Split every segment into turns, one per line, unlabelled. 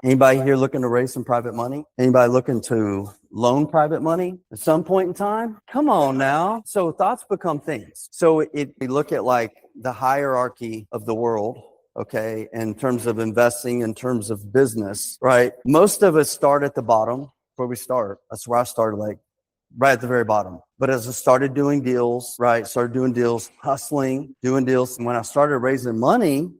Anybody here looking to raise some private money? Anybody looking to loan private money at some point in time? Come on now. So thoughts become things. So we look at like the hierarchy of the world, okay, in terms of investing, in terms of business, right? Most of us start at the bottom where we start. That's where I started, like right at the very bottom. But as I started doing deals, right, started doing deals, hustling, doing deals. And when I started raising money,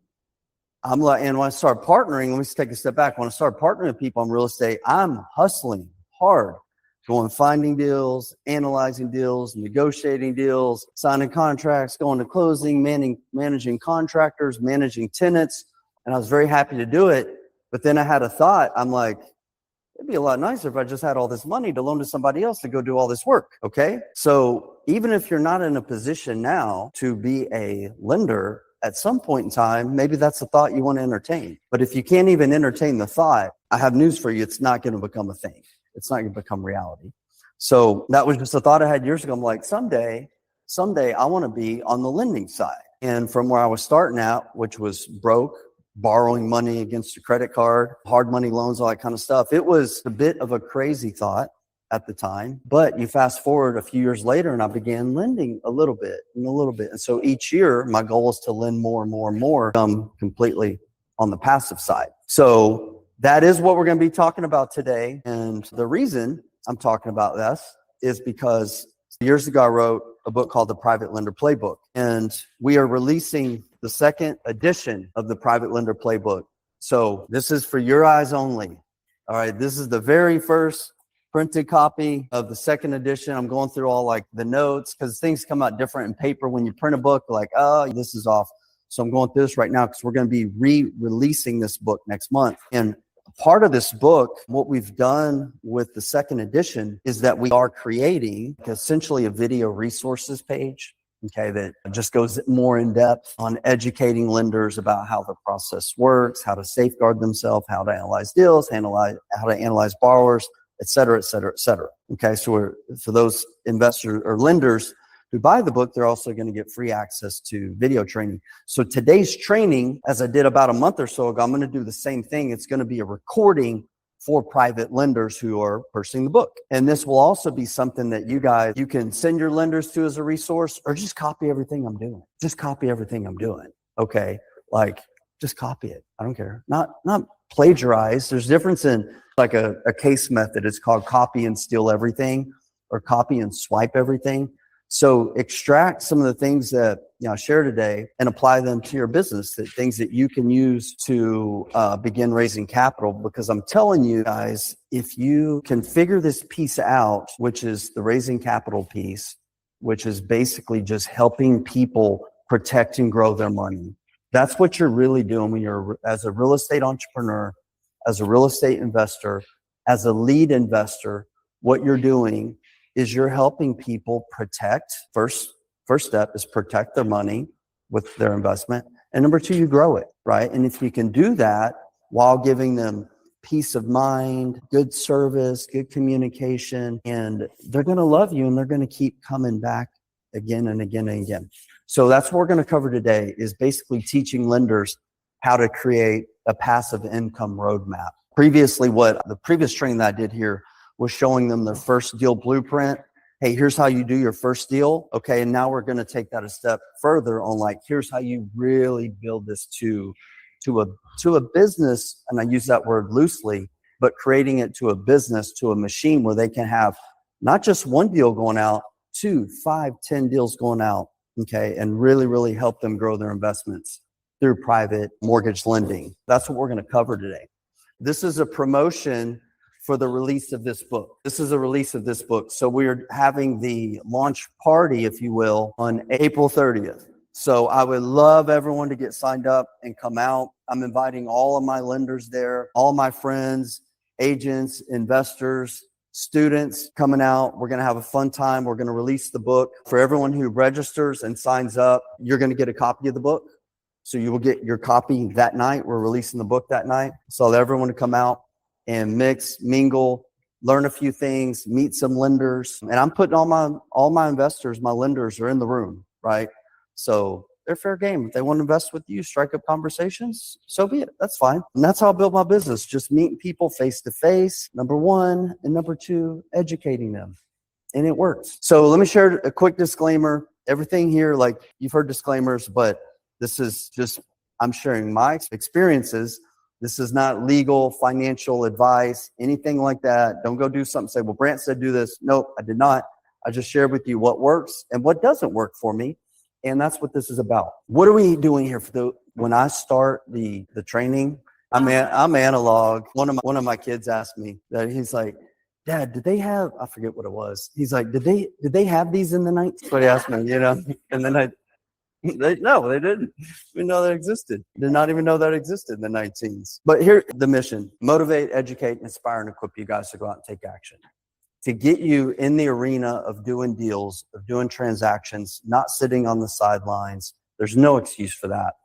I'm like, and when I start partnering, let me just take a step back. When I start partnering with people on real estate, I'm hustling hard, going, finding deals, analyzing deals, negotiating deals, signing contracts, going to closing, managing contractors, managing tenants. And I was very happy to do it. But then I had a thought. I'm like, it'd be a lot nicer if I just had all this money to loan to somebody else to go do all this work. Okay. So even if you're not in a position now to be a lender, at some point in time, maybe that's a thought you want to entertain. But if you can't even entertain the thought, I have news for you. It's not going to become a thing. It's not going to become reality. So that was just a thought I had years ago. I'm like, someday I want to be on the lending side. And from where I was starting out, which was broke, borrowing money against a credit card, hard money loans, all that kind of stuff. It was a bit of a crazy thought at the time, but you fast forward a few years later and I began lending a little bit and a little bit. And so each year my goal is to lend more and more and more, completely on the passive side. So that is what we're going to be talking about today. And the reason I'm talking about this is because years ago I wrote a book called The Private Lender Playbook, and we are releasing the second edition of the Private Lender Playbook. So this is for your eyes only. All right. This is the very first printed copy of the second edition. I'm going through all like the notes because things come out different in paper when you print a book, like, oh, this is off. So I'm going through this right now because we're going to be re-releasing this book next month. And part of this book, what we've done with the second edition is that we are creating essentially a video resources page, okay, that just goes more in depth on educating lenders about how the process works, how to safeguard themselves, how to analyze deals, how to analyze borrowers, et cetera, et cetera, et cetera. Okay, so for those investors or lenders who buy the book, they're also going to get free access to video training. So today's training, as I did about a month or so ago, I'm going to do the same thing. It's going to be a recording for private lenders who are purchasing the book. And this will also be something that you can send your lenders to as a resource, or just copy everything I'm doing. Just copy everything I'm doing. Okay, like just copy it. I don't care. Not plagiarize. There's a difference in like a case method. It's called copy and steal everything, or copy and swipe everything. So extract some of the things that I share today and apply them to your business, the things that you can use to begin raising capital. Because I'm telling you guys, if you can figure this piece out, which is the raising capital piece, which is basically just helping people protect and grow their money. That's what you're really doing when you're as a real estate entrepreneur, as a real estate investor, as a lead investor. What you're doing is you're helping people protect. First step is protect their money with their investment. And number two, you grow it, right? And if you can do that while giving them peace of mind, good service, good communication, and they're going to love you and they're going to keep coming back again and again and again. So that's what we're going to cover today, is basically teaching lenders how to create a passive income roadmap. Previously, the previous training that I did here was showing them their first deal blueprint. Hey, here's how you do your first deal. Okay, and now we're going to take that a step further on, like, here's how you really build this to a business. And I use that word loosely, but creating it to a business, to a machine where they can have not just one deal going out, 2, 5, 10 deals going out. Okay, and really, really help them grow their investments through private mortgage lending. That's what we're going to cover today. This is a promotion for the release of this book. This is a release of this book. So we're having the launch party, if you will, on April 30th. So I would love everyone to get signed up and come out. I'm inviting all of my lenders there, all my friends, agents, investors, students coming out. We're going to have a fun time. We're going to release the book. For everyone who registers and signs up, you're going to get a copy of the book. So you will get your copy that night. We're releasing the book that night. So I'll let everyone to come out and mix, mingle, learn a few things, meet some lenders. And I'm putting all my investors, my lenders are in the room, right? So they're fair game. If they want to invest with you, strike up conversations, so be it. That's fine. And that's how I built my business. Just meeting people face to face, number one. And number two, educating them. And it works. So let me share a quick disclaimer. Everything here, like you've heard disclaimers, but this is just, I'm sharing my experiences. This is not legal, financial advice, anything like that. Don't go do something, say, well, Brant said do this. Nope, I did not. I just shared with you what works and what doesn't work for me. And that's what this is about. What are we doing here when I start the training? I'm analog. One of my kids asked me that. He's like, Dad, did they have, I forget what it was. He's like, did they have these in the 90s? That's what he asked me, and then no, they didn't even know that existed. Did not even know that existed in the 19s. But here, the mission: motivate, educate, inspire, and equip you guys to go out and take action. To get you in the arena of doing deals, of doing transactions, not sitting on the sidelines. There's no excuse for that.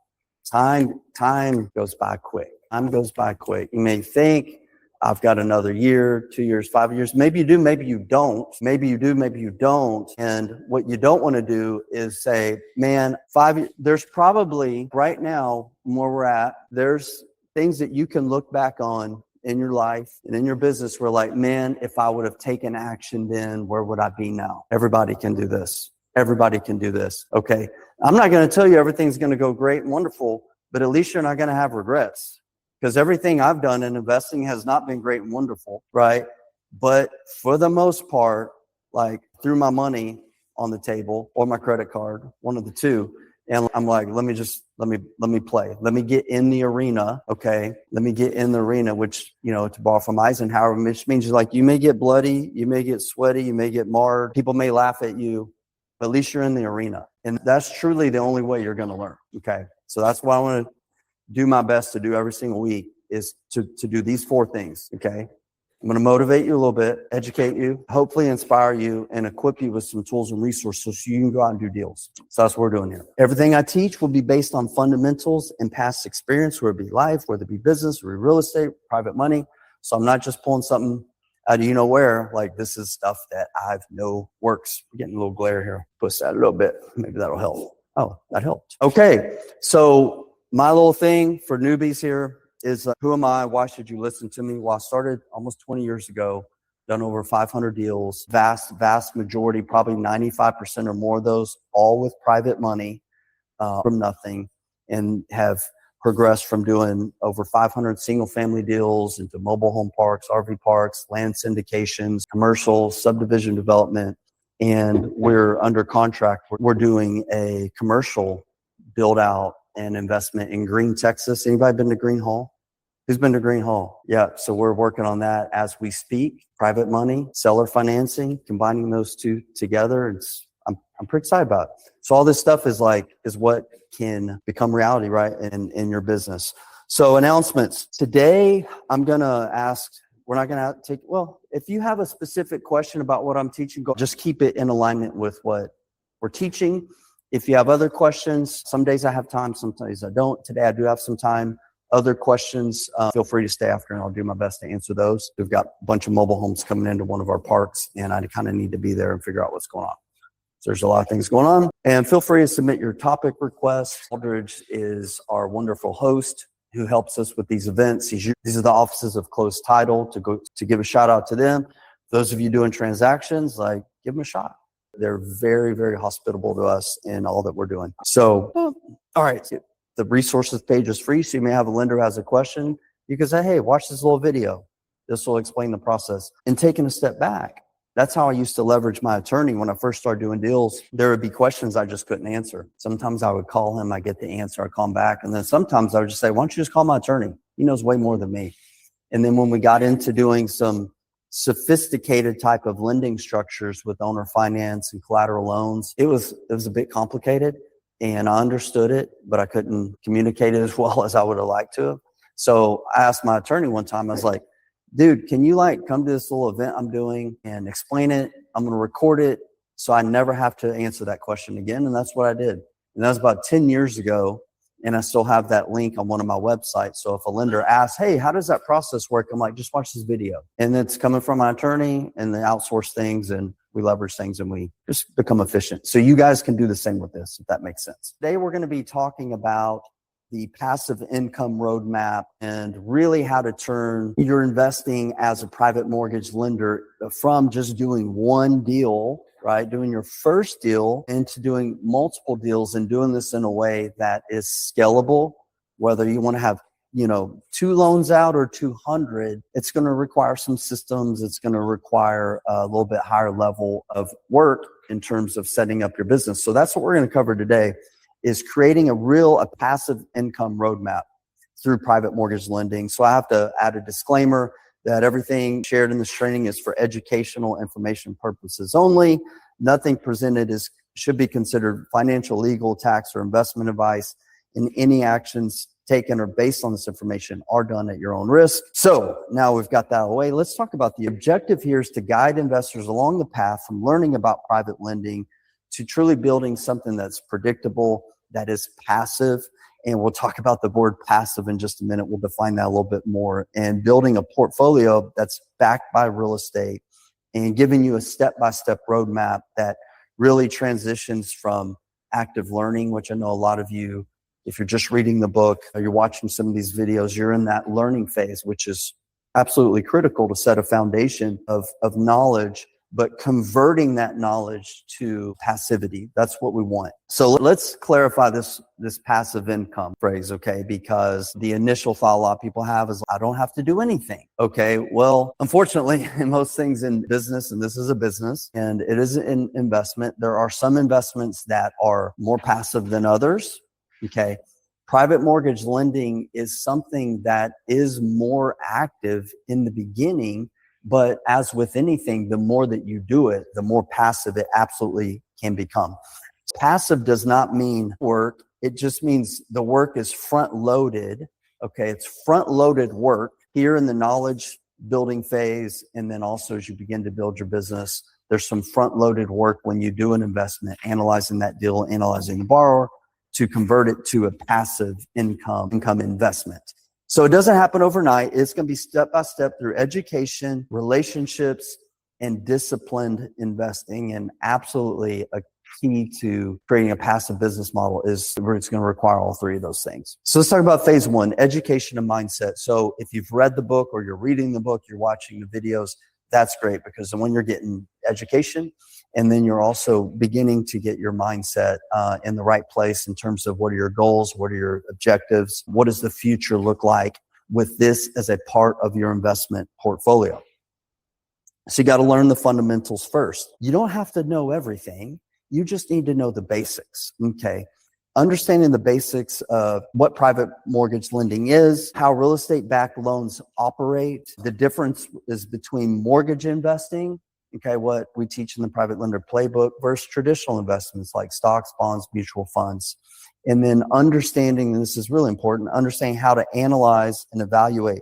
Time goes by quick. Time goes by quick. You may think, I've got another year, 2 years, 5 years. Maybe you do, maybe you don't. Maybe you do, maybe you don't. And what you don't want to do is say, man, 5 years, there's probably right now where we're at, there's things that you can look back on in your life and in your business where like, man, if I would have taken action then, where would I be now? Everybody can do this. Everybody can do this. Okay. I'm not going to tell you everything's going to go great and wonderful, but at least you're not going to have regrets. Because everything I've done in investing has not been great and wonderful, right? But for the most part, like threw my money on the table or my credit card, one of the two. And I'm like, let me play. Let me get in the arena. Okay. Let me get in the arena, which, to borrow from Eisenhower, which means like you may get bloody, you may get sweaty, you may get marred. People may laugh at you, but at least you're in the arena. And that's truly the only way you're going to learn. Okay. So that's why I want to do my best to do every single week is to do these 4 things. Okay. I'm going to motivate you a little bit, educate you, hopefully inspire you, and equip you with some tools and resources so you can go out and do deals. So that's what we're doing here. Everything I teach will be based on fundamentals and past experience, whether it be life, whether it be business, or real estate, private money. So I'm not just pulling something out of where. Like this is stuff that I know works. We're getting a little glare here. Push that a little bit. Maybe that'll help. Oh, that helped. Okay. So my little thing for newbies here is who am I? Why should you listen to me? Well, I started almost 20 years ago, done over 500 deals, vast majority, probably 95% or more of those, all with private money from nothing, and have progressed from doing over 500 single family deals into mobile home parks, RV parks, land syndications, commercial, subdivision development. And we're under contract. We're doing a commercial build out and investment in Green, Texas. Anybody been to Green Hall? Who's been to Green Hall? Yeah. So we're working on that as we speak. Private money, seller financing, combining those two together. I'm pretty excited about it. So all this stuff is what can become reality, right? In your business. So announcements. Today, I'm going to ask, we're not going to take, well, if you have a specific question about what I'm teaching, just keep it in alignment with what we're teaching. If you have other questions, some days I have time, some days I don't. Today I do have some time. Other questions, feel free to stay after and I'll do my best to answer those. We've got a bunch of mobile homes coming into one of our parks and I kind of need to be there and figure out what's going on. So there's a lot of things going on. And feel free to submit your topic requests. Aldridge is our wonderful host who helps us with these events. These are the offices of Closed Title to give a shout out to them. Those of you doing transactions, give them a shot. They're very, very hospitable to us in all that we're doing. So, all right. The resources page is free, so you may have a lender who has a question. You can say, hey, watch this little video. This will explain the process. And taking a step back, that's how I used to leverage my attorney when I first started doing deals. There would be questions I just couldn't answer. Sometimes I would call him, I get the answer, I call him back. And then sometimes I would just say, why don't you just call my attorney? He knows way more than me. And then when we got into doing some sophisticated type of lending structures with owner finance and collateral loans, it was a bit complicated. And I understood it, but I couldn't communicate it as well as I would have liked to. So I asked my attorney one time, I was like, dude, can you come to this little event I'm doing and explain it? I'm going to record it so I never have to answer that question again. And that's what I did. And that was about 10 years ago. And I still have that link on one of my websites. So if a lender asks, hey, how does that process work? I'm like, just watch this video. And it's coming from my attorney and they outsource things. And we leverage things and we just become efficient. So you guys can do the same with this, if that makes sense. Today, we're going to be talking about the passive income roadmap and really how to turn your investing as a private mortgage lender from just doing one deal, right? Doing your first deal into doing multiple deals and doing this in a way that is scalable. Whether you want to have 2 loans out or 200, it's going to require some systems. It's going to require a little bit higher level of work in terms of setting up your business. So that's what we're going to cover today, is creating a passive income roadmap through private mortgage lending. So I have to add a disclaimer that everything shared in this training is for educational information purposes only. Nothing presented should be considered financial, legal, tax, or investment advice, and any actions taken or based on this information are done at your own risk. So now we've got that away. Let's talk about the objective here is to guide investors along the path from learning about private lending to truly building something that's predictable, that is passive. And we'll talk about the word passive in just a minute. We'll define that a little bit more. And building a portfolio that's backed by real estate and giving you a step-by-step roadmap that really transitions from active learning, which I know a lot of you, if you're just reading the book or you're watching some of these videos, you're in that learning phase, which is absolutely critical to set a foundation of knowledge, but converting that knowledge to passivity. That's what we want. So let's clarify this passive income phrase, okay? Because the initial thought a lot of people have is, I don't have to do anything. Okay, well, unfortunately, in most things in business, and this is a business, and it is an investment, there are some investments that are more passive than others. Okay. Private mortgage lending is something that is more active in the beginning, but as with anything, the more that you do it, the more passive it absolutely can become. Passive does not mean work. It just means the work is front loaded. Okay. It's front loaded work here in the knowledge building phase. And then also as you begin to build your business, there's some front loaded work when you do an investment, analyzing that deal, analyzing the borrower, to convert it to a passive income investment. So it doesn't happen overnight. It's going to be step by step through education, relationships, and disciplined investing. And absolutely a key to creating a passive business model is where it's going to require all 3 of those things. So let's talk about phase 1, education and mindset. So if you've read the book or you're reading the book, you're watching the videos, that's great, because when you're getting education, and then you're also beginning to get your mindset in the right place in terms of what are your goals, what are your objectives, what does the future look like with this as a part of your investment portfolio. So you got to learn the fundamentals first. You don't have to know everything. You just need to know the basics. Okay. Understanding the basics of what private mortgage lending is, how real estate backed loans operate, the difference is between mortgage investing, okay, what we teach in the private lender playbook, versus traditional investments like stocks, bonds, mutual funds. And then understanding, and this is really important, understanding how to analyze and evaluate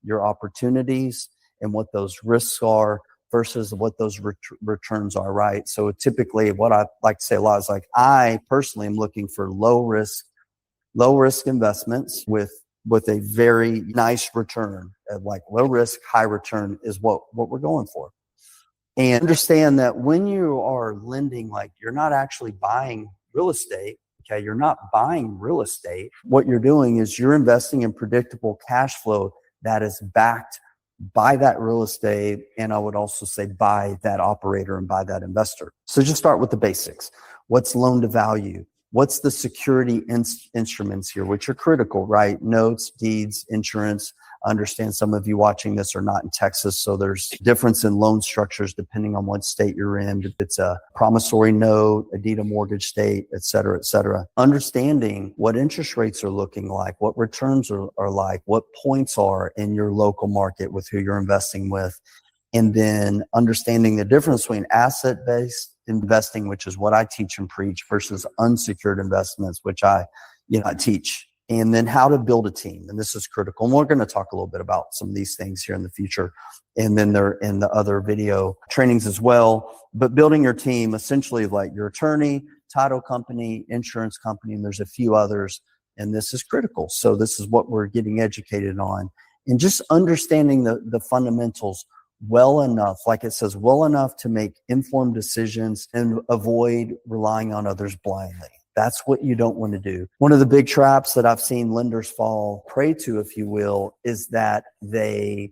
your opportunities and what those risks are versus what those returns are, right? So typically what I like to say a lot is like, I personally am looking for low risk investments with a very nice return. Like low risk, high return is what we're going for. And understand that when you are lending, like you're not actually buying real estate. Okay, you're not buying real estate. What you're doing is you're investing in predictable cash flow that is backed by that real estate, and I would also say by that operator and by that investor. So just start with the basics. What's loan to value? What's the security instruments here, which are critical, right? Notes, deeds, insurance. I understand some of you watching this are not in Texas, so there's difference in loan structures depending on what state you're in. If it's a promissory note, a deed of mortgage state, et cetera, et cetera. Understanding what interest rates are looking like, what returns are like, what points are in your local market with who you're investing with. And then understanding the difference between asset-based investing, which is what I teach and preach, versus unsecured investments, which I teach. And then how to build a team. And this is critical. And we're going to talk a little bit about some of these things here in the future. And then they're in the other video trainings as well. But building your team, essentially like your attorney, title company, insurance company, and there's a few others. And this is critical. So this is what we're getting educated on. And just understanding the fundamentals. well enough, like it says, well enough to make informed decisions and avoid relying on others blindly. That's what you don't want to do. One of the big traps that I've seen lenders fall prey to, if you will, is that they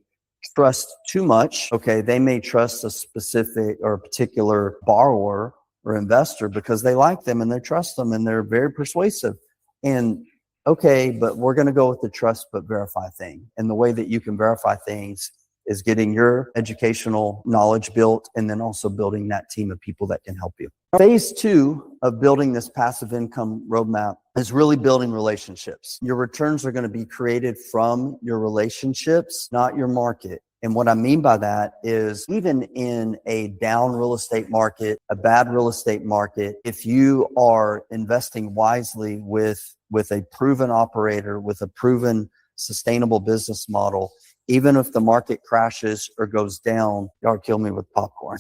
trust too much. Okay, they may trust a specific or a particular borrower or investor because they like them and they trust them and they're very persuasive. And okay, but we're going to go with the trust but verify thing. And the way that you can verify things is getting your educational knowledge built and then also building that team of people that can help you. Phase 2 of building this passive income roadmap is really building relationships. Your returns are going to be created from your relationships, not your market. And what I mean by that is even in a down real estate market, a bad real estate market, if you are investing wisely with a proven operator, with a proven sustainable business model, even if the market crashes or goes down, y'all kill me with popcorn.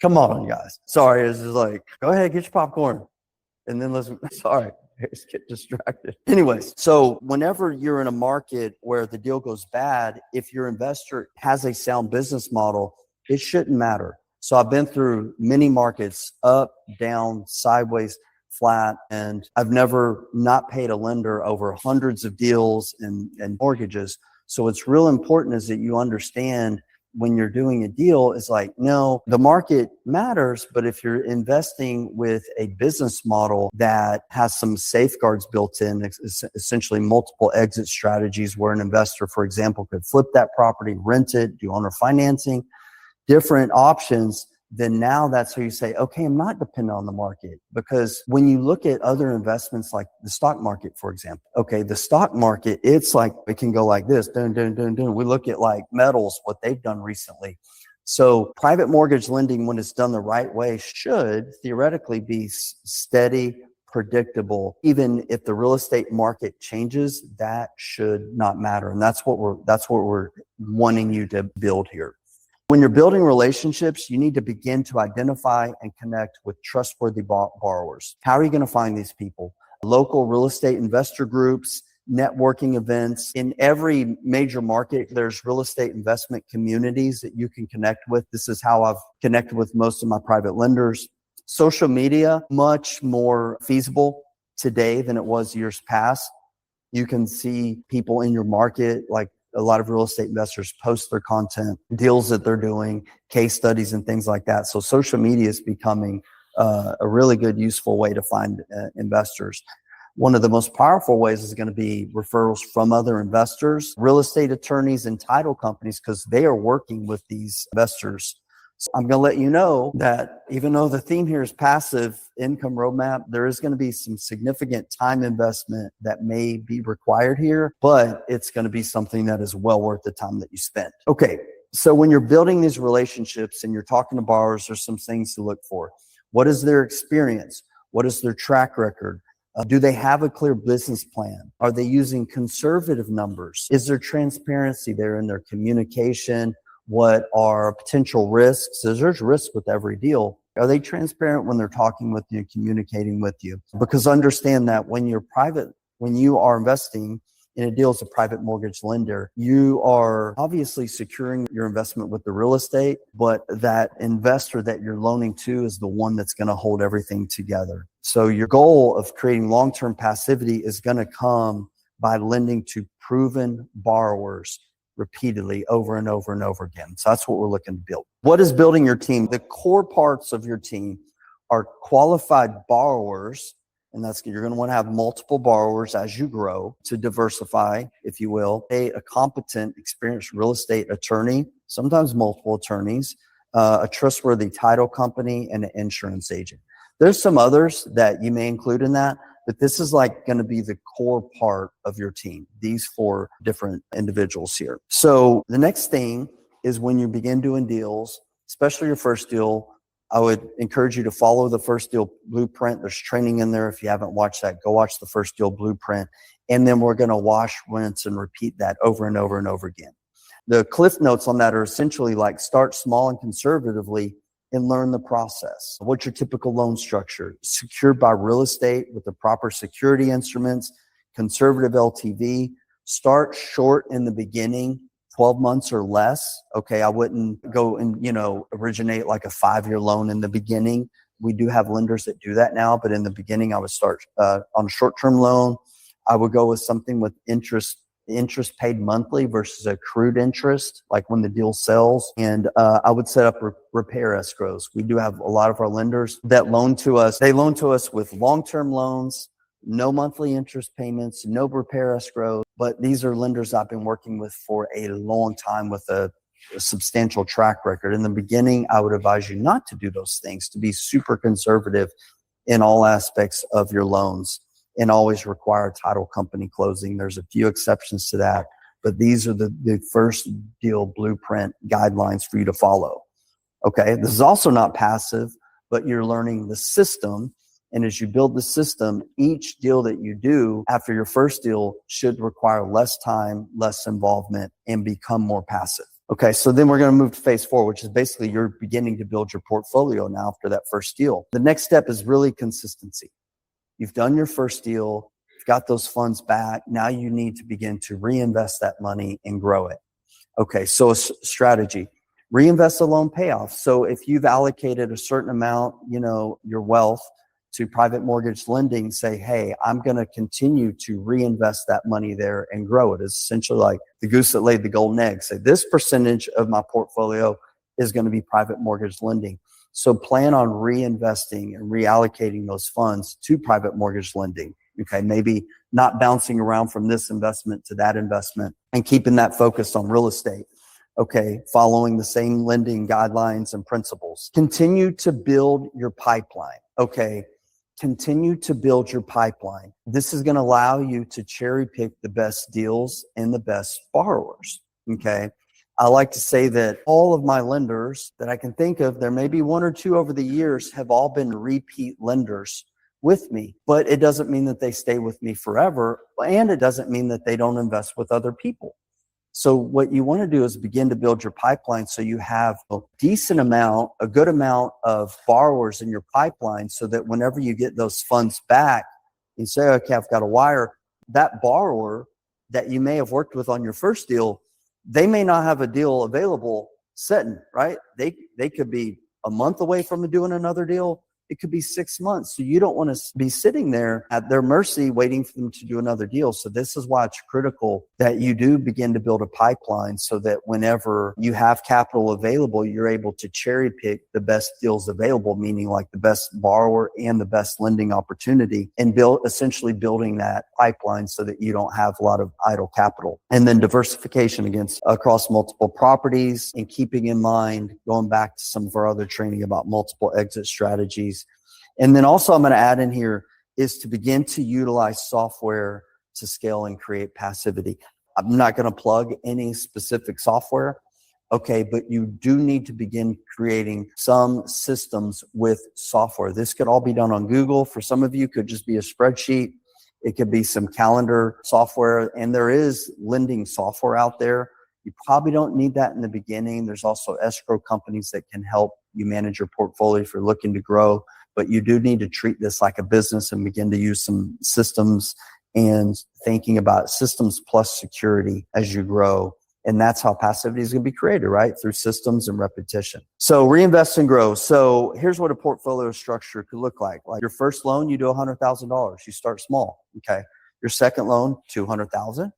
Come on, guys. Sorry, it's just like, go ahead, get your popcorn. And then sorry, just get distracted. Anyways, so whenever you're in a market where the deal goes bad, if your investor has a sound business model, it shouldn't matter. So I've been through many markets, up, down, sideways, flat, and I've never not paid a lender over hundreds of deals and mortgages. So what's real important is that you understand when you're doing a deal is like, no, the market matters, but if you're investing with a business model that has some safeguards built in, essentially multiple exit strategies where an investor, for example, could flip that property, rent it, do owner financing, different options, then now that's where you say, okay, I'm not dependent on the market. Because when you look at other investments like the stock market, for example, okay, the stock market, it's like, it can go like this, dun, dun, dun, dun. We look at like metals, what they've done recently. So private mortgage lending, when it's done the right way, should theoretically be steady, predictable. Even if the real estate market changes, that should not matter. And that's what we're wanting you to build here. When you're building relationships, you need to begin to identify and connect with trustworthy borrowers. How are you going to find these people? Local real estate investor groups, networking events. In every major market, there's real estate investment communities that you can connect with. This is how I've connected with most of my private lenders. Social media, much more feasible today than it was years past. You can see people in your market, like a lot of real estate investors post their content, deals that they're doing, case studies and things like that. So social media is becoming a really good, useful way to find investors. One of the most powerful ways is going to be referrals from other investors, real estate attorneys and title companies, because they are working with these investors. So I'm going to let you know that even though the theme here is passive income roadmap, there is going to be some significant time investment that may be required here, but it's going to be something that is well worth the time that you spend. Okay, so when you're building these relationships and you're talking to borrowers, there's some things to look for. What is their experience? What is their track record? Do they have a clear business plan? Are they using conservative numbers? Is there transparency there in their communication? What are potential risks? There's risks with every deal. Are they transparent when they're talking with you, communicating with you? Because understand that when you are investing in a deal as a private mortgage lender, you are obviously securing your investment with the real estate, but that investor that you're loaning to is the one that's going to hold everything together. So your goal of creating long-term passivity is going to come by lending to proven borrowers repeatedly over and over and over again. So that's what we're looking to build. What is building your team? The core parts of your team are qualified borrowers, and you're going to want to have multiple borrowers as you grow to diversify, if you will. A competent, experienced real estate attorney, sometimes multiple attorneys, a trustworthy title company, and an insurance agent. There's some others that you may include in that, but this is like going to be the core part of your team, these 4 different individuals here. So the next thing is when you begin doing deals, especially your first deal, I would encourage you to follow the first deal blueprint. There's training in there. If you haven't watched that, go watch the first deal blueprint. And then we're going to wash, rinse, and repeat that over and over and over again. The cliff notes on that are essentially like start small and conservatively and learn the process. What's your typical loan structure? Secured by real estate with the proper security instruments, conservative LTV. Start short in the beginning, 12 months or less. Okay. I wouldn't go and, originate like a 5-year loan in the beginning. We do have lenders that do that now, but in the beginning I would start on a short-term loan. I would go with something with interest paid monthly versus accrued interest, like when the deal sells. And I would set up repair escrows. We do have a lot of our lenders that loan to us. They loan to us with long-term loans, no monthly interest payments, no repair escrow. But these are lenders I've been working with for a long time with a substantial track record. In the beginning, I would advise you not to do those things, to be super conservative in all aspects of your loans, and always require title company closing. There's a few exceptions to that, but these are the first deal blueprint guidelines for you to follow. Okay, this is also not passive, but you're learning the system. And as you build the system, each deal that you do after your first deal should require less time, less involvement, and become more passive. Okay, so then we're going to move to phase 4, which is basically you're beginning to build your portfolio now after that first deal. The next step is really consistency. You've done your first deal, you've got those funds back. Now you need to begin to reinvest that money and grow it. Okay, so a strategy. Reinvest the loan payoff. So if you've allocated a certain amount, your wealth to private mortgage lending, say, hey, I'm going to continue to reinvest that money there and grow it. It's essentially like the goose that laid the golden egg. Say this percentage of my portfolio is going to be private mortgage lending. So plan on reinvesting and reallocating those funds to private mortgage lending. Okay, maybe not bouncing around from this investment to that investment and keeping that focused on real estate. Okay, following the same lending guidelines and principles. Continue to build your pipeline. Okay, continue to build your pipeline. This is going to allow you to cherry pick the best deals and the best borrowers. Okay. I like to say that all of my lenders that I can think of, there may be 1 or 2 over the years, have all been repeat lenders with me, but it doesn't mean that they stay with me forever. And it doesn't mean that they don't invest with other people. So what you want to do is begin to build your pipeline so you have a decent amount, a good amount of borrowers in your pipeline, so that whenever you get those funds back, you say, okay, I've got a wire. That borrower that you may have worked with on your first deal, they may not have a deal available sitting, right? They could be a month away from doing another deal. It could be 6 months. So you don't want to be sitting there at their mercy waiting for them to do another deal. So this is why it's critical that you do begin to build a pipeline so that whenever you have capital available, you're able to cherry pick the best deals available, meaning like the best borrower and the best lending opportunity, and essentially building that pipeline so that you don't have a lot of idle capital. And then diversification across multiple properties, and keeping in mind, going back to some of our other training about multiple exit strategies. And then also I'm going to add in here is to begin to utilize software to scale and create passivity. I'm not going to plug any specific software. Okay, but you do need to begin creating some systems with software. This could all be done on Google. For some of you, it could just be a spreadsheet. It could be some calendar software, and there is lending software out there. You probably don't need that in the beginning. There's also escrow companies that can help you manage your portfolio if you're looking to grow, but you do need to treat this like a business and begin to use some systems and thinking about systems plus security as you grow. And that's how passivity is going to be created, right? Through systems and repetition. So reinvest and grow. So here's what a portfolio structure could look like. Like your first loan, you do $100,000. You start small. Okay. Your second loan, $200,000.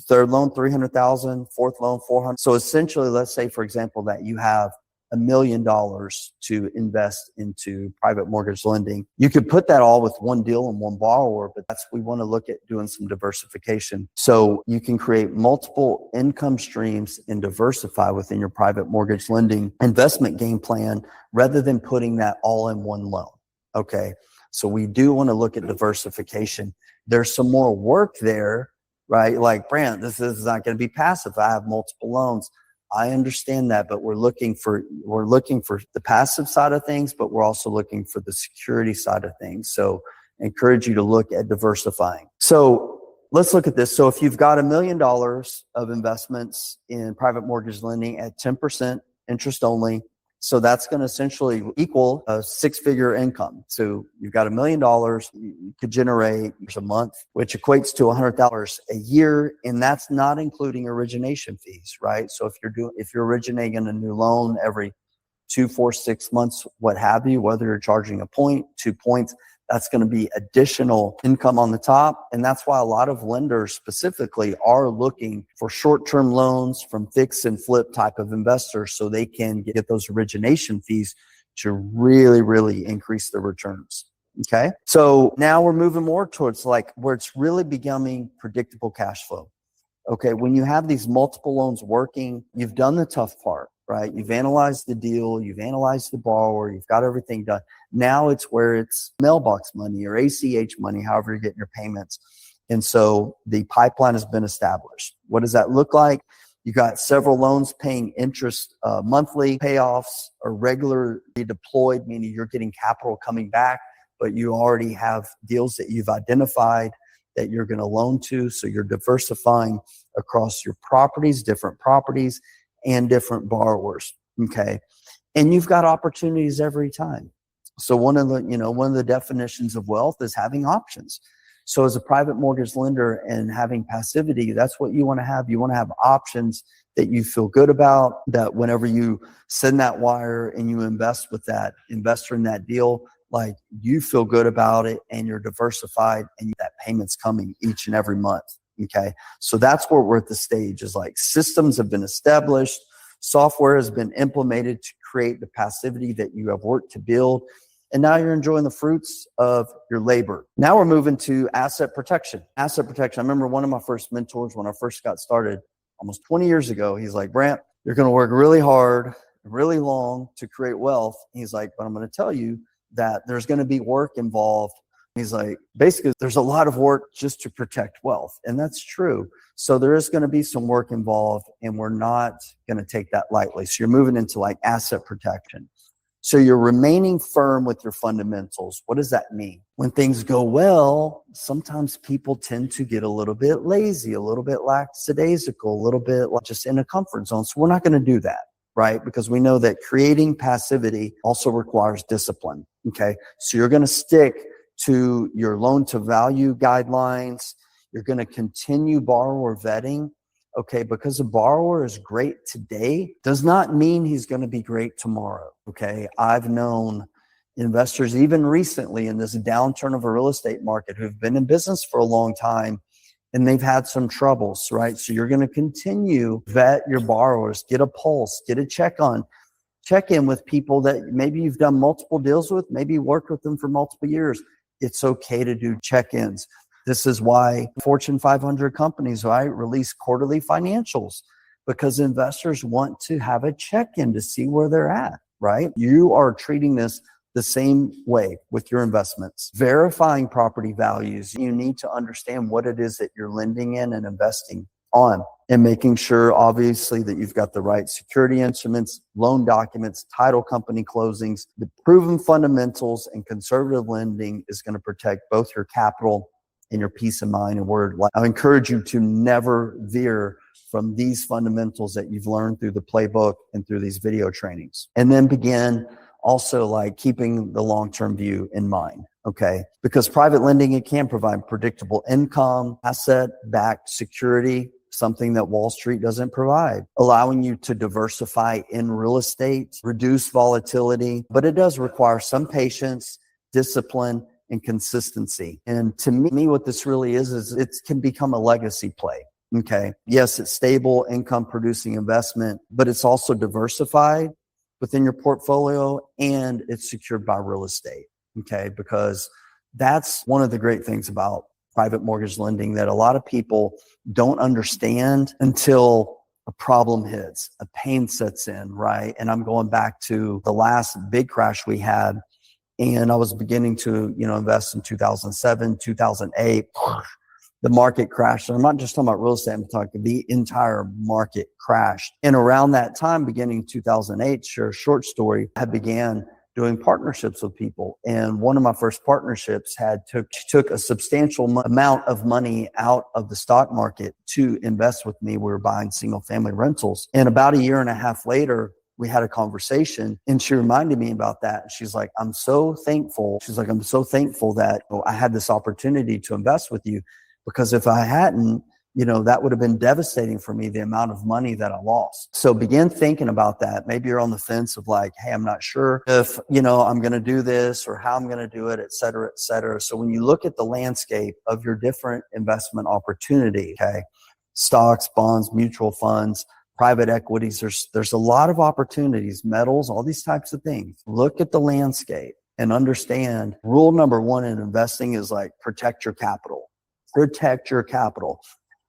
Third loan, $300,000. Fourth loan, $400,000. So essentially, let's say, for example, that you have $1 million to invest into private mortgage lending. You could put that all with one deal and one borrower, but we want to look at doing some diversification. So you can create multiple income streams and diversify within your private mortgage lending investment game plan rather than putting that all in one loan. Okay. So we do want to look at diversification. There's some more work there, right? Like, Brant, this is not going to be passive. I have multiple loans. I understand that, but we're looking for the passive side of things, but we're also looking for the security side of things. So I encourage you to look at diversifying. So let's look at this. So if you've got $1 million of investments in private mortgage lending at 10% interest only, So that's going to essentially equal a six-figure income. So you've got $1 million you could generate a month, which equates to $100 a year. And that's not including origination fees, right? So if you're originating a new loan every 2, 4, 6 months, what have you, whether you're charging a point, 2 points, that's going to be additional income on the top. And that's why a lot of lenders specifically are looking for short-term loans from fix and flip type of investors so they can get those origination fees to really, really increase their returns. Okay. So now we're moving more towards like where it's really becoming predictable cash flow. Okay. When you have these multiple loans working, you've done the tough part, right? You've analyzed the deal, you've analyzed the borrower, you've got everything done. Now it's where it's mailbox money or ACH money, however you're getting your payments. And so the pipeline has been established. What does that look like? You got several loans paying interest monthly. Payoffs are regularly deployed, meaning you're getting capital coming back, but you already have deals that you've identified that you're going to loan to. So you're diversifying across your properties, different properties, and different borrowers. Okay. And you've got opportunities every time. So one of the definitions of wealth is having options. So as a private mortgage lender and having passivity, that's what you want to have. You want to have options that you feel good about, that whenever you send that wire and you invest with that investor in that deal, like you feel good about it and you're diversified and that payment's coming each and every month. Okay. So that's where we're at the stage is like systems have been established. Software has been implemented to create the passivity that you have worked to build. And now you're enjoying the fruits of your labor. Now we're moving to asset protection. Asset protection. I remember one of my first mentors when I first got started almost 20 years ago. He's like, Brant, you're going to work really hard, really long to create wealth. He's like, but I'm going to tell you that there's going to be work involved. He's like, basically, there's a lot of work just to protect wealth. And that's true. So there is going to be some work involved and we're not going to take that lightly. So you're moving into like asset protection. So you're remaining firm with your fundamentals. What does that mean? When things go well, sometimes people tend to get a little bit lazy, a little bit lackadaisical, a little bit just in a comfort zone. So we're not going to do that, right? Because we know that creating passivity also requires discipline. Okay. So you're going to stick to your loan to value guidelines. You're going to continue borrower vetting. Okay, because a borrower is great today does not mean he's going to be great tomorrow. Okay, I've known investors even recently in this downturn of a real estate market who've been in business for a long time and they've had some troubles, right? So you're going to continue vet your borrowers, get a pulse, get a check in with people that maybe you've done multiple deals with, maybe you worked with them for multiple years. It's okay to do check-ins. This is why Fortune 500 companies, right, release quarterly financials because investors want to have a check-in to see where they're at, right? You are treating this the same way with your investments. Verifying property values, you need to understand what it is that you're lending in and investing on and making sure, obviously, that you've got the right security instruments, loan documents, title company closings. The proven fundamentals and conservative lending is going to protect both your capital and your peace of mind. And I encourage you to never veer from these fundamentals that you've learned through the playbook and through these video trainings. And then begin also like keeping the long-term view in mind. Okay. Because private lending, it can provide predictable income, asset-backed security, something that Wall Street doesn't provide, allowing you to diversify in real estate, reduce volatility, but it does require some patience, discipline, and consistency. And to me, what this really is it can become a legacy play. Okay. Yes, it's stable income producing investment, but it's also diversified within your portfolio and it's secured by real estate. Okay. Because that's one of the great things about private mortgage lending that a lot of people don't understand until a problem hits, a pain sets in, right? And I'm going back to the last big crash we had. And I was beginning to, invest in 2007, 2008. The market crashed. And I'm not just talking about real estate. I'm talking the entire market crashed. And around that time, beginning in 2008, share a short story, I began doing partnerships with people. And one of my first partnerships took a substantial amount of money out of the stock market to invest with me. We were buying single family rentals. And about a year and a half later, we had a conversation and she reminded me about that. She's like, I'm so thankful. She's like, I'm so thankful that I had this opportunity to invest with you, because if I hadn't, that would have been devastating for me, the amount of money that I lost. So begin thinking about that. Maybe you're on the fence of like, hey, I'm not sure if, I'm going to do this or how I'm going to do it, et cetera, et cetera. So when you look at the landscape of your different investment opportunity, okay, stocks, bonds, mutual funds, private equities, there's a lot of opportunities, metals, all these types of things. Look at the landscape and understand rule number one in investing is like protect your capital. Protect your capital.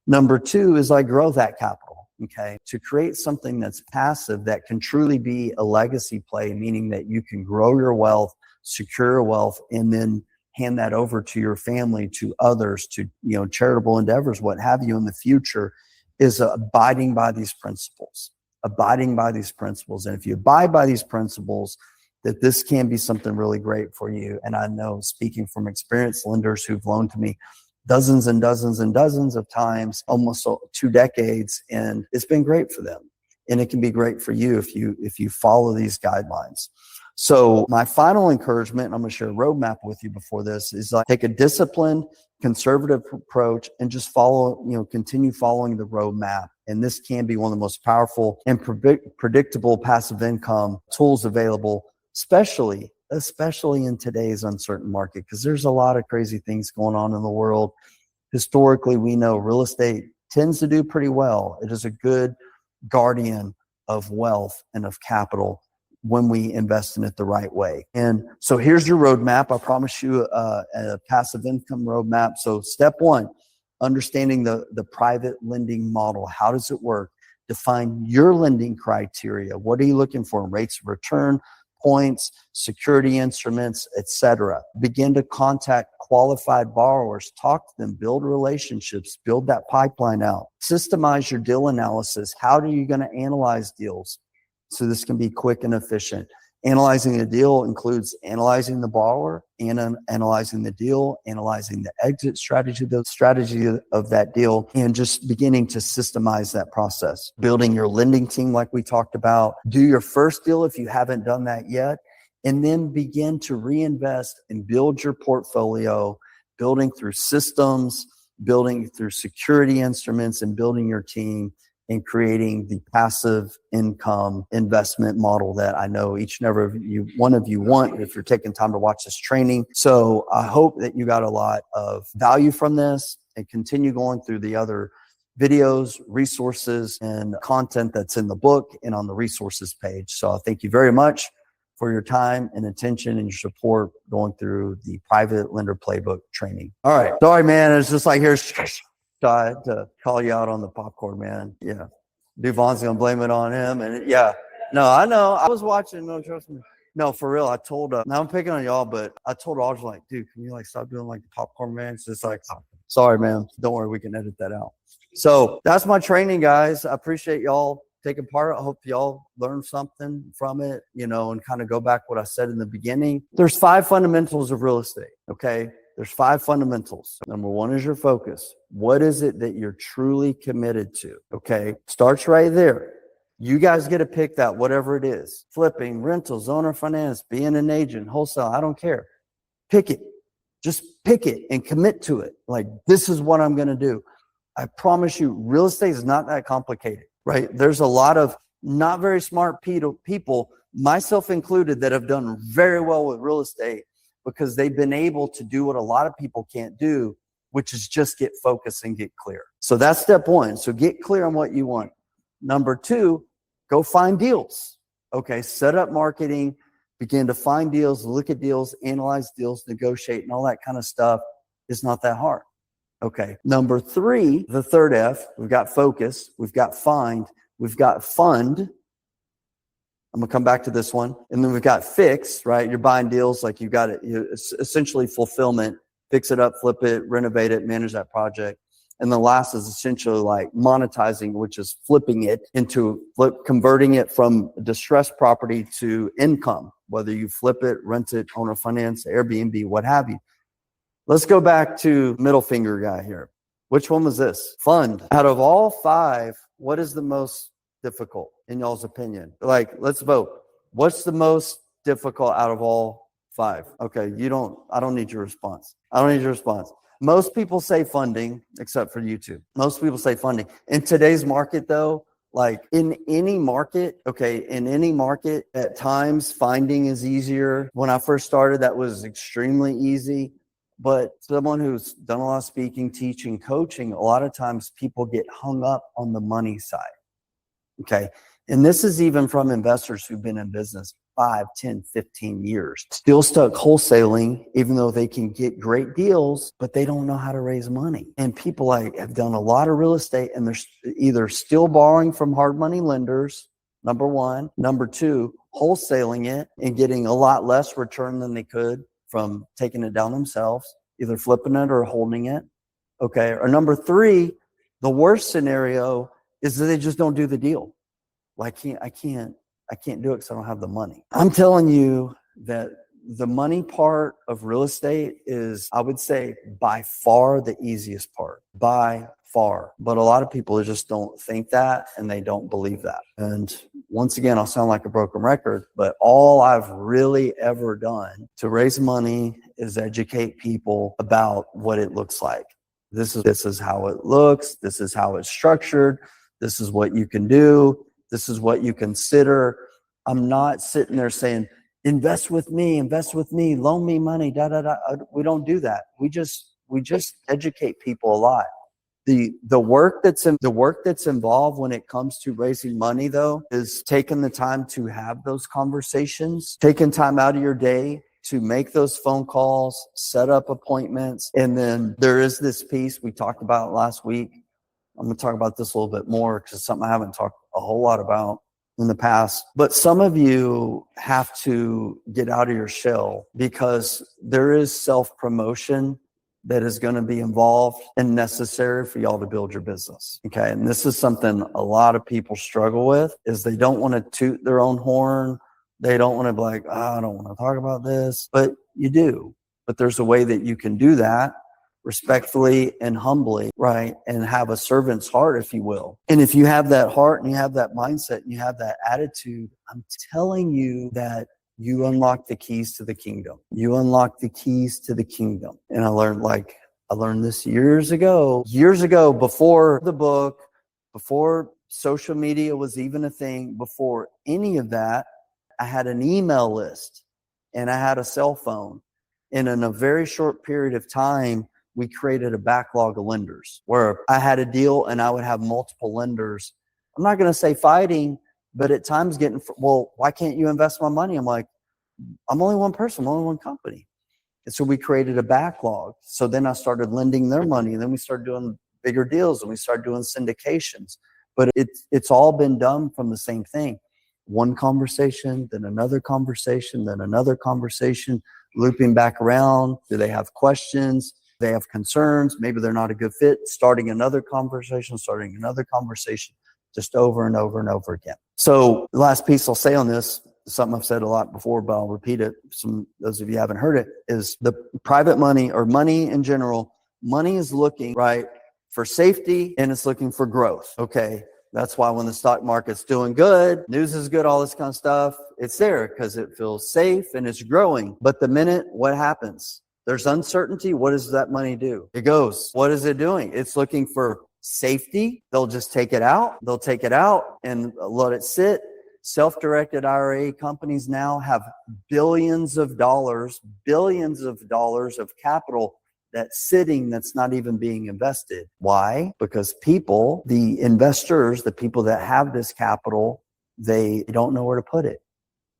Number two is like grow that capital, okay? To create something that's passive that can truly be a legacy play, meaning that you can grow your wealth, secure your wealth, and then hand that over to your family, to others, to charitable endeavors, what have you in the future, is abiding by these principles. Abiding by these principles. And if you abide by these principles, that this can be something really great for you. And I know, speaking from experienced lenders who've loaned to me dozens and dozens and dozens of times, almost 2 decades, and it's been great for them. And it can be great for you if you follow these guidelines. So my final encouragement, and I'm going to share a roadmap with you before this, is like take a disciplined, conservative approach and just continue following the roadmap. And this can be one of the most powerful and predictable passive income tools available, especially in today's uncertain market, because there's a lot of crazy things going on in the world. Historically, we know real estate tends to do pretty well. It is a good guardian of wealth and of capital when we invest in it the right way. And so here's your roadmap. I promise you a passive income roadmap. So step one, understanding the private lending model. How does it work? Define your lending criteria. What are you looking for? Rates of return, points, security instruments, etc. Begin to contact qualified borrowers, talk to them, build relationships, build that pipeline out. Systemize your deal analysis. How are you going to analyze deals so this can be quick and efficient? Analyzing a deal includes analyzing the borrower, and analyzing the deal, analyzing the exit strategy, the strategy of that deal, and just beginning to systemize that process. Building your lending team like we talked about. Do your first deal if you haven't done that yet, and then begin to reinvest and build your portfolio, building through systems, building through security instruments, and building your team, and creating the passive income investment model that I know each and every one of you want if you're taking time to watch this training. So I hope that you got a lot of value from this, and continue going through the other videos, resources, and content that's in the book and on the resources page. So I thank you very much for your time and attention and your support going through the private lender playbook training. All right. Sorry, man. It's just like here's I had to call you out on the popcorn, man. Yeah. Devon's going to blame it on him. And yeah, no, I know. I was watching. No, trust me. No, for real. I told, now I'm picking on y'all, but I told Audrey, like, dude, can you like stop doing like the popcorn, man? It's just like, sorry, man. Don't worry. We can edit that out. So that's my training, guys. I appreciate y'all taking part. I hope y'all learned something from it, and kind of go back what I said in the beginning. There's 5 fundamentals of real estate. Okay. There's 5 fundamentals. Number 1 is your focus. What is it that you're truly committed to? Okay. Starts right there. You guys get to pick that, whatever it is. Flipping, rentals, owner finance, being an agent, wholesale. I don't care. Pick it. Just pick it and commit to it. Like, this is what I'm going to do. I promise you, real estate is not that complicated, right? There's a lot of not very smart people, myself included, that have done very well with real estate, because they've been able to do what a lot of people can't do, which is just get focused and get clear. So that's step 1. So get clear on what you want. Number 2, go find deals. Okay, set up marketing, begin to find deals, look at deals, analyze deals, negotiate, and all that kind of stuff is not that hard. Okay, number 3, the third F, we've got focus, we've got find, we've got fund. I'm going to come back to this one. And then we've got fix, right? You're buying deals, like you got it. It's essentially fulfillment, fix it up, flip it, renovate it, manage that project. And the last is essentially like monetizing, which is flipping it converting it from distressed property to income, whether you flip it, rent it, owner finance, Airbnb, what have you. Let's go back to middle finger guy here. Which one was this? Fund. Out of all 5, what is the most difficult in y'all's opinion? Like, let's vote. What's the most difficult out of all 5? Okay, I don't need your response. I don't need your response. Most people say funding, except for you two. Most people say funding. In today's market, though, like in any market, at times finding is easier. When I first started, that was extremely easy. But someone who's done a lot of speaking, teaching, coaching, a lot of times people get hung up on the money side. Okay. And this is even from investors who've been in business 5, 10, 15 years, still stuck wholesaling, even though they can get great deals, but they don't know how to raise money. And people like have done a lot of real estate and they're either still borrowing from hard money lenders, number one. Number two, wholesaling it and getting a lot less return than they could from taking it down themselves, either flipping it or holding it. Okay. Or number three, the worst scenario is that they just don't do the deal. Like, I can't do it because I don't have the money. I'm telling you that the money part of real estate is, I would say, by far the easiest part, by far. But a lot of people just don't think that and they don't believe that. And once again, I'll sound like a broken record, but all I've really ever done to raise money is educate people about what it looks like. This is how it looks. This is how it's structured. This is what you can do. This is what you consider. I'm not sitting there saying, invest with me, loan me money, da, da, da. We don't do that. We just educate people a lot. The work that's involved when it comes to raising money, though, is taking the time to have those conversations, taking time out of your day to make those phone calls, set up appointments. And then there is this piece we talked about last week. I'm going to talk about this a little bit more because it's something I haven't talked a whole lot about in the past. But some of you have to get out of your shell because there is self-promotion that is going to be involved and necessary for y'all to build your business. Okay. And this is something a lot of people struggle with, is they don't want to toot their own horn. They don't want to be like, I don't want to talk about this, but you do. But there's a way that you can do that respectfully and humbly, right? And have a servant's heart, if you will. And if you have that heart and you have that mindset and you have that attitude, I'm telling you that you unlock the keys to the kingdom. You unlock the keys to the kingdom. And I learned this years ago, before the book, before social media was even a thing, before any of that. I had an email list and I had a cell phone. And in a very short period of time, we created a backlog of lenders where I had a deal and I would have multiple lenders. I'm not going to say fighting, but at times well, why can't you invest my money? I'm like, I'm only one person, I'm only one company. And so we created a backlog. So then I started lending their money, and then we started doing bigger deals and we started doing syndications. But it's all been done from the same thing. One conversation, then another conversation, then another conversation, looping back around. Do they have questions? They have concerns. Maybe they're not a good fit. Starting another conversation, just over and over and over again. So the last piece I'll say on this, something I've said a lot before, but I'll repeat it. Those of you haven't heard it, is the private money, or money in general. Money is looking, right, for safety, and it's looking for growth. Okay. That's why when the stock market's doing good, news is good, all this kind of stuff, it's there because it feels safe and it's growing. But the minute what happens? There's uncertainty. What does that money do? It goes. What is it doing? It's looking for safety. They'll just take it out. They'll take it out and let it sit. Self-directed IRA companies now have billions of dollars of capital that's sitting, that's not even being invested. Why? Because people, the investors, the people that have this capital, they don't know where to put it,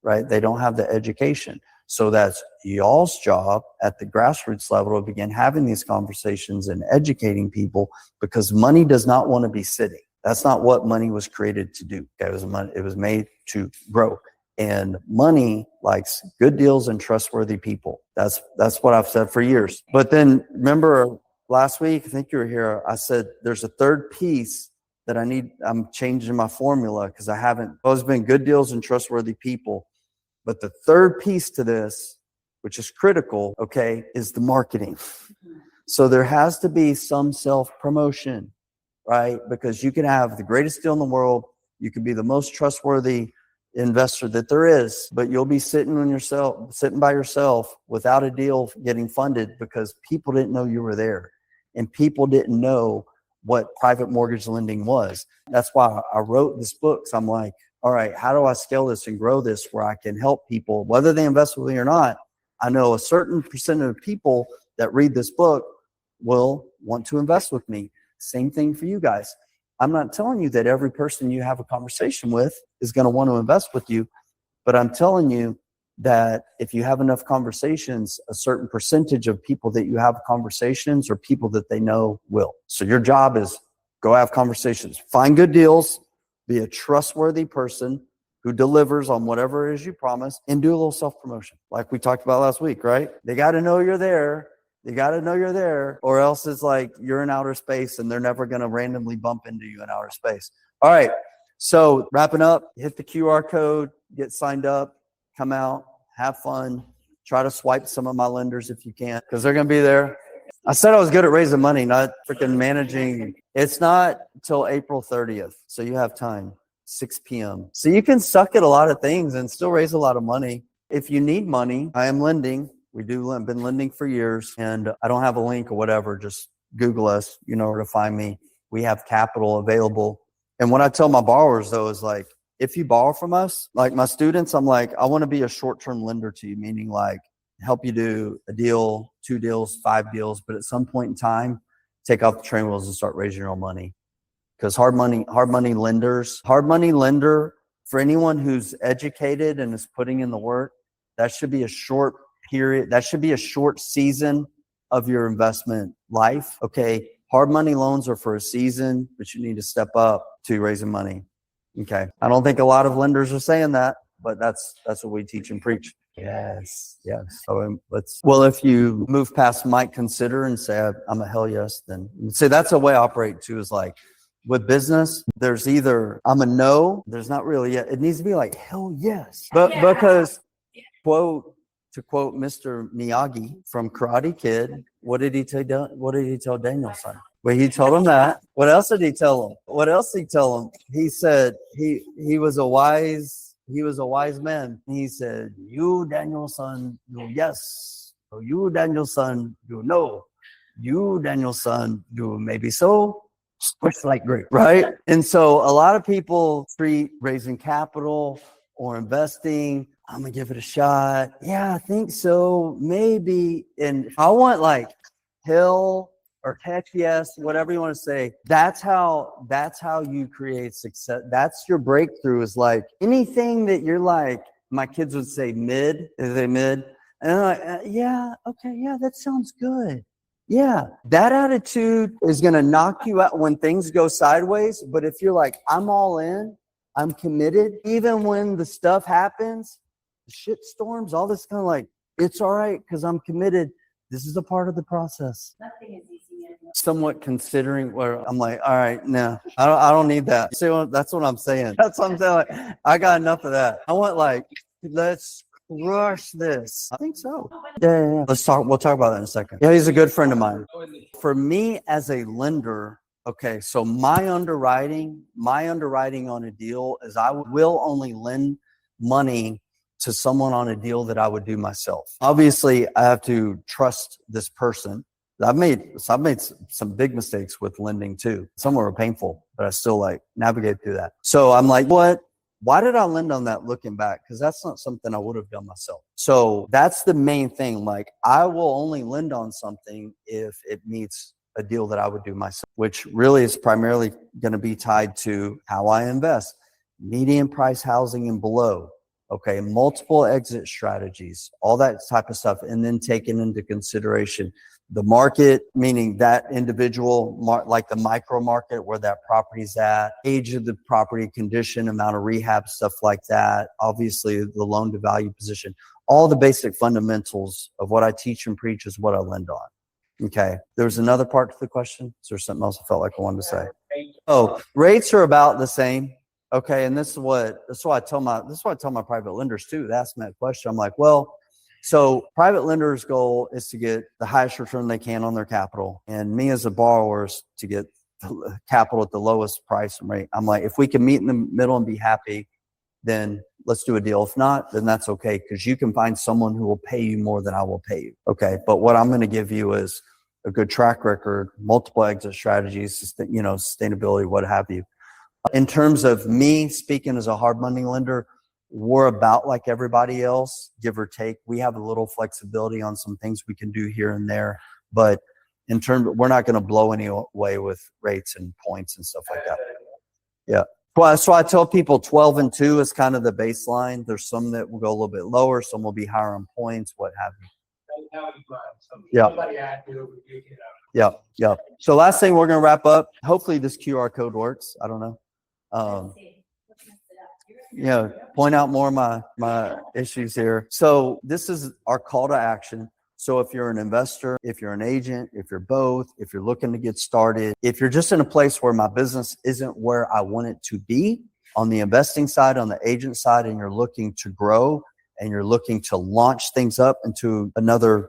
right? They don't have the education. So that's y'all's job at the grassroots level to begin having these conversations and educating people, because money does not want to be sitting. That's not what money was created to do. It was made to grow. And money likes good deals and trustworthy people. That's what I've said for years. But then remember last week, I think you were here, I said there's a third piece that I'm changing my formula because always been good deals and trustworthy people. But the third piece to this, which is critical, okay, is the marketing. So there has to be some self-promotion, right? Because you can have the greatest deal in the world. You could be the most trustworthy investor that there is, but you'll be sitting by yourself without a deal getting funded because people didn't know you were there and people didn't know what private mortgage lending was. That's why I wrote this book. So I'm like, all right, how do I scale this and grow this where I can help people, whether they invest with me or not? I know a certain percent of people that read this book will want to invest with me. Same thing for you guys. I'm not telling you that every person you have a conversation with is going to want to invest with you, but I'm telling you that if you have enough conversations, a certain percentage of people that you have conversations or people that they know will. So your job is go have conversations, find good deals, be a trustworthy person who delivers on whatever it is you promise, and do a little self-promotion like we talked about last week, right? They got to know you're there. You got to know you're there, or else it's like you're in outer space and they're never going to randomly bump into you in outer space. All right. So wrapping up, hit the QR code, get signed up, come out, have fun. Try to swipe some of my lenders if you can, because they're going to be there. I said I was good at raising money, not freaking managing. It's not till April 30th. So you have time, 6 p.m. So you can suck at a lot of things and still raise a lot of money. If you need money, I am lending. We do lend, been lending for years, and I don't have a link or whatever. Just Google us, you know where to find me. We have capital available. And what I tell my borrowers though is like, if you borrow from us, like my students, I'm like, I want to be a short-term lender to you, meaning like help you do a deal, 2 deals, 5 deals, but at some point in time, take off the train wheels and start raising your own money. Because hard money lender for anyone who's educated and is putting in the work, that should be a short period. That should be a short season of your investment life. Okay. Hard money loans are for a season, but you need to step up to raising money. Okay. I don't think a lot of lenders are saying that, but that's what we teach and preach. Yes. So if you move past might consider and say, I'm a hell yes, then say that's the way I operate too, is like with business, there's either I'm a no, there's not really yet. It needs to be like, hell yes. But because to quote Mr. Miyagi from Karate Kid, what did he tell Daniel-san? Well, he told him that. What else did he tell him? He said he was a wise man. He said, you, Daniel-san, do yes. You, Daniel-san, do no. You, Daniel-san, do maybe so. Squish like grape, right? And so a lot of people treat raising capital or investing, I'm gonna give it a shot. Yeah, I think so, maybe. And I want like hell or heck yes, whatever you want to say. That's how you create success. That's your breakthrough, is like anything that you're like, my kids would say mid. Is they mid? And I'm like, yeah, okay, yeah, that sounds good. Yeah, that attitude is going to knock you out when things go sideways. But if you're like, I'm all in, I'm committed, even when the stuff happens, the shit storms, all this kind of like, it's all right because I'm committed. This is a part of the process. Nothing is easy. Somewhat considering where I'm like, all right, no, I don't need that. See, that's what I'm saying. That's what I'm saying. Like, I got enough of that. I want like, let's crush this. I think so. Yeah. We'll talk about that in a second. Yeah, he's a good friend of mine. For me as a lender, okay, so my underwriting on a deal is I will only lend money to someone on a deal that I would do myself. Obviously, I have to trust this person. I've made some big mistakes with lending too. Some were painful, but I still like navigate through that. So I'm like, what? Why did I lend on that looking back? Because that's not something I would have done myself. So that's the main thing. Like, I will only lend on something if it meets a deal that I would do myself, which really is primarily going to be tied to how I invest. Median price housing and below. Okay, multiple exit strategies, all that type of stuff, and then taking into consideration the market, meaning that individual, like the micro market where that property's at, age of the property, condition, amount of rehab, stuff like that. Obviously, the loan to value position, all the basic fundamentals of what I teach and preach is what I lend on. Okay, there's another part to the question. Is there something else I felt like I wanted to say? Oh, rates are about the same. Okay, and this is what I tell my private lenders too. They ask me that question. I'm like, well, so private lenders' goal is to get the highest return they can on their capital, and me as a borrower is to get the capital at the lowest price and rate. I'm like, if we can meet in the middle and be happy, then let's do a deal. If not, then that's okay, because you can find someone who will pay you more than I will pay you. Okay. But what I'm going to give you is a good track record, multiple exit strategies, sustainability, what have you. In terms of me speaking as a hard money lender, we're about like everybody else, give or take. We have a little flexibility on some things we can do here and there, but in terms, we're not going to blow any way with rates and points and stuff like that. Yeah. Well, so I tell people 12 and 2 is kind of the baseline. There's some that will go a little bit lower, some will be higher on points, what have you. Yeah. Yeah. So last thing we're going to wrap up. Hopefully this QR code works. I don't know. Point out more of my issues here. So this is our call to action. So if you're an investor, if you're an agent, if you're both, if you're looking to get started, if you're just in a place where my business isn't where I want it to be on the investing side, on the agent side, and you're looking to grow and you're looking to launch things up into another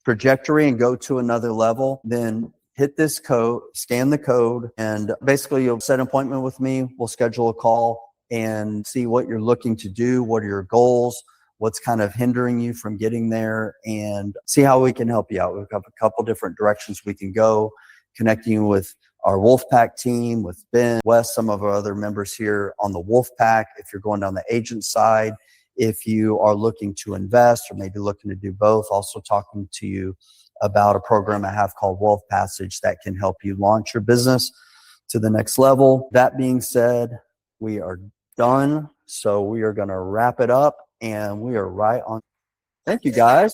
trajectory and go to another level, then hit this code, scan the code, and basically you'll set an appointment with me. We'll schedule a call and see what you're looking to do. What are your goals? What's kind of hindering you from getting there, and see how we can help you out. We've got a couple different directions we can go, connecting you with our Wolfpack team, with Ben, Wes, some of our other members here on the Wolfpack. If you're going down the agent side, if you are looking to invest or maybe looking to do both, also talking to you about a program I have called Wealth Passage that can help you launch your business to the next level. That being said, we are done. So we are going to wrap it up, and we are right on. Thank you, guys.